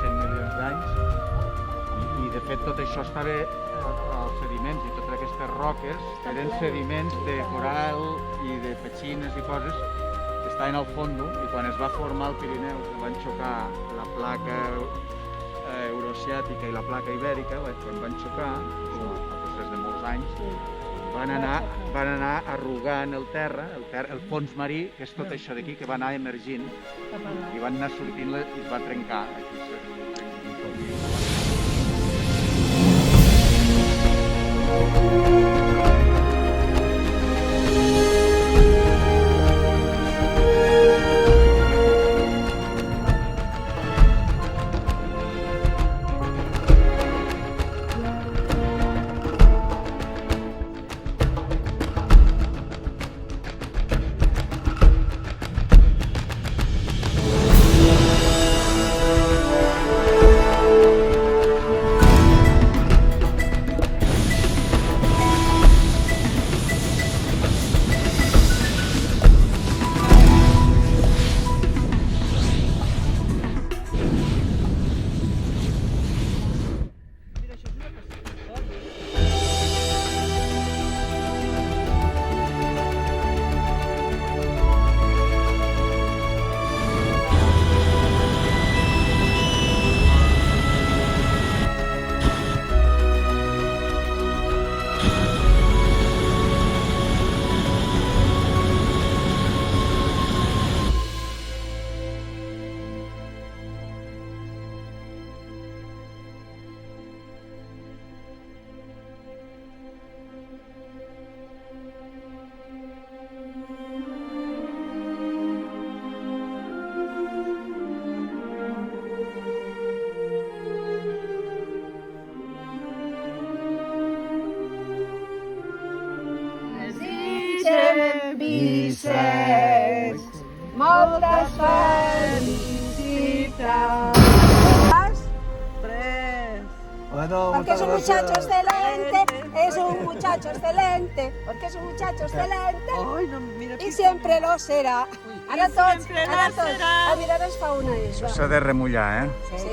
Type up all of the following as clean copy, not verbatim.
100 milions d'anys i de fet tot això estava als sediments i totes aquestes roques eren sediments de coral i de petxines i coses que estaven al fons i quan es va formar el Pirineu que van xocar la placa euroasiàtica i la placa ibèrica, quan van xocar, després de molts anys, van anar arrugant el terra, el fons marí, que és tot això d'aquí, que va anar emergint, i van anar sortint i es va trencar. Vicent, moltes felicitats. Porque es un muchacho excelente, es un muchacho excelente, porque es un muchacho excelente y siempre lo será. Ara tots, a mirar es fa una Això s'ha de remullar, Sí.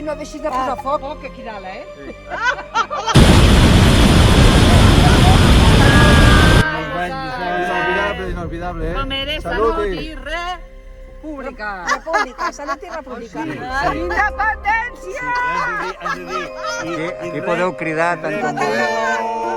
No deixis de posar foc aquí dalt, Inolvidable, Com eres salut i república. República, salut i república. Independència! Aquí podeu cridar tant com vulgueu.